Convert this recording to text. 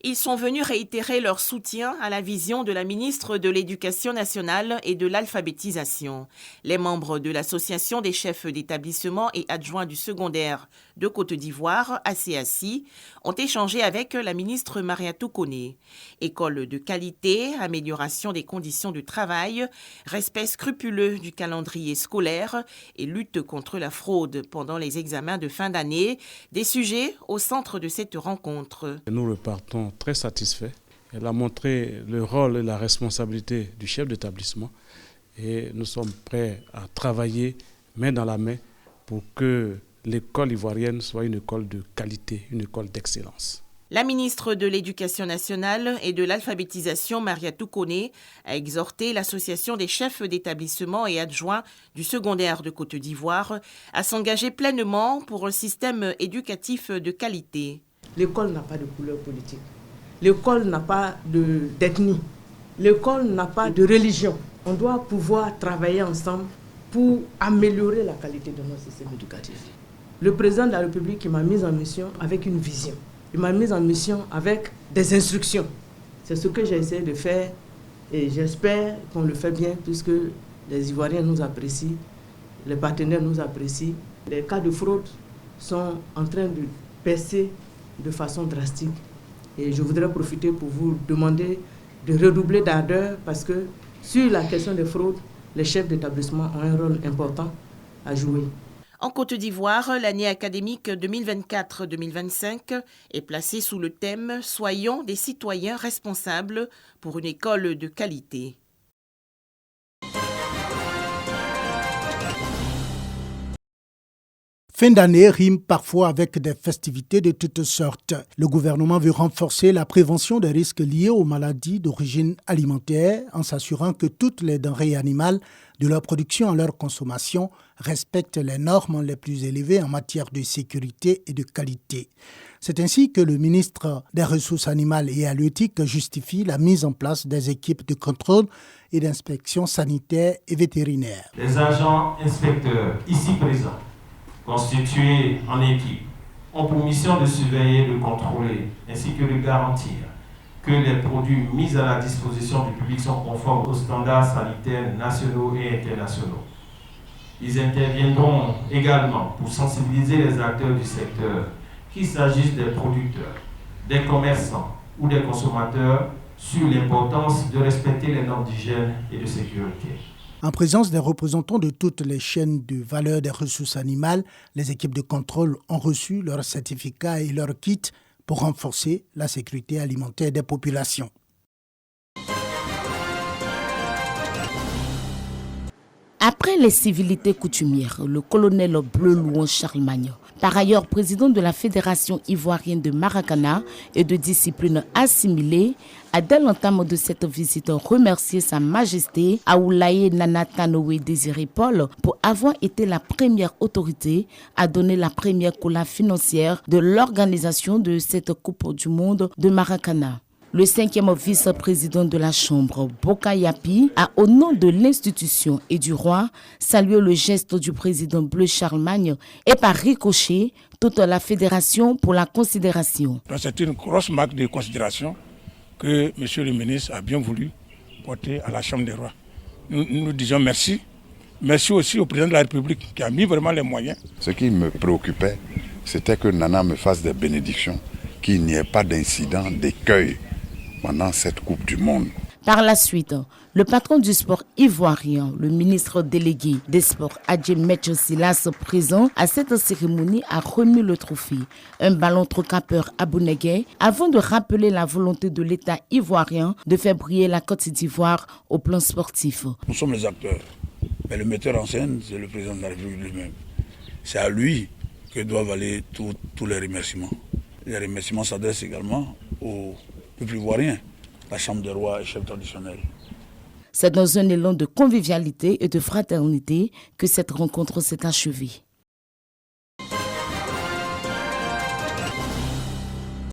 Ils sont venus réitérer leur soutien à la vision de la ministre de l'Éducation nationale et de l'alphabétisation. Les membres de l'association des chefs d'établissement et adjoints du secondaire de Côte d'Ivoire, ACACI, ont échangé avec la ministre Mariatou Koné. École de qualité, amélioration des conditions de travail, respect scrupuleux du calendrier scolaire et lutte contre la fraude pendant les examens de fin d'année, des sujets au centre de cette rencontre. Nous repartons très satisfaits. Elle a montré le rôle et la responsabilité du chef d'établissement et nous sommes prêts à travailler main dans la main pour que l'école ivoirienne soit une école de qualité, une école d'excellence. La ministre de l'Éducation nationale et de l'alphabétisation, Mariatou Koné, a exhorté l'association des chefs d'établissement et adjoints du secondaire de Côte d'Ivoire à s'engager pleinement pour un système éducatif de qualité. L'école n'a pas de couleur politique. L'école n'a pas d'ethnie. L'école n'a pas de religion. On doit pouvoir travailler ensemble pour améliorer la qualité de notre système éducatif. Le président de la République m'a mis en mission avec une vision. Il m'a mis en mission avec des instructions. C'est ce que j'ai essayé de faire et j'espère qu'on le fait bien puisque les Ivoiriens nous apprécient, les partenaires nous apprécient. Les cas de fraude sont en train de baisser de façon drastique. Et je voudrais profiter pour vous demander de redoubler d'ardeur parce que sur la question des fraudes, les chefs d'établissement ont un rôle important à jouer. En Côte d'Ivoire, l'année académique 2024-2025 est placée sous le thème « Soyons des citoyens responsables pour une école de qualité ». Fin d'année rime parfois avec des festivités de toutes sortes. Le gouvernement veut renforcer la prévention des risques liés aux maladies d'origine alimentaire en s'assurant que toutes les denrées animales, de leur production à leur consommation, respectent les normes les plus élevées en matière de sécurité et de qualité. C'est ainsi que le ministre des Ressources animales et halieutiques justifie la mise en place des équipes de contrôle et d'inspection sanitaire et vétérinaire. Les agents inspecteurs ici présents, constitués en équipe, ont pour mission de surveiller, de contrôler, ainsi que de garantir que les produits mis à la disposition du public sont conformes aux standards sanitaires nationaux et internationaux. Ils interviendront également pour sensibiliser les acteurs du secteur, qu'il s'agisse des producteurs, des commerçants ou des consommateurs, sur l'importance de respecter les normes d'hygiène et de sécurité. En présence des représentants de toutes les chaînes de valeur des ressources animales, les équipes de contrôle ont reçu leurs certificats et leurs kits pour renforcer la sécurité alimentaire des populations. Après les civilités coutumières, le colonel Bleu Louan Charlemagne, par ailleurs président de la Fédération ivoirienne de Maracana et de discipline assimilée, a dès l'entame de cette visite remercié Sa Majesté Aoulaye Nana Tanoé Désiré Paul pour avoir été la première autorité à donner la première cola financière de l'organisation de cette Coupe du Monde de Maracana. Le 5e vice-président de la Chambre, Boka Yapi, a, au nom de l'institution et du roi, salué le geste du président Bleu Charlemagne et par ricochet toute la fédération pour la considération. C'est une grosse marque de considération que M. le ministre a bien voulu porter à la Chambre des rois. Nous disons merci. Merci aussi au président de la République qui a mis vraiment les moyens. Ce qui me préoccupait, c'était que Nana me fasse des bénédictions, qu'il n'y ait pas d'incident, d'écueil pendant cette Coupe du Monde. Par la suite, le patron du sport ivoirien, le ministre délégué des sports Adjé Metjo Silas, présent à cette cérémonie, a remis le trophée, un ballon trocapeur à Bounégué, avant de rappeler la volonté de l'État ivoirien de faire briller la Côte d'Ivoire au plan sportif. Nous sommes les acteurs, mais le metteur en scène, c'est le président de la République lui-même. C'est à lui que doivent aller tous les remerciements. Les remerciements s'adressent également au peuple ivoirien, la Chambre des rois et chef traditionnel. C'est dans un élan de convivialité et de fraternité que cette rencontre s'est achevée.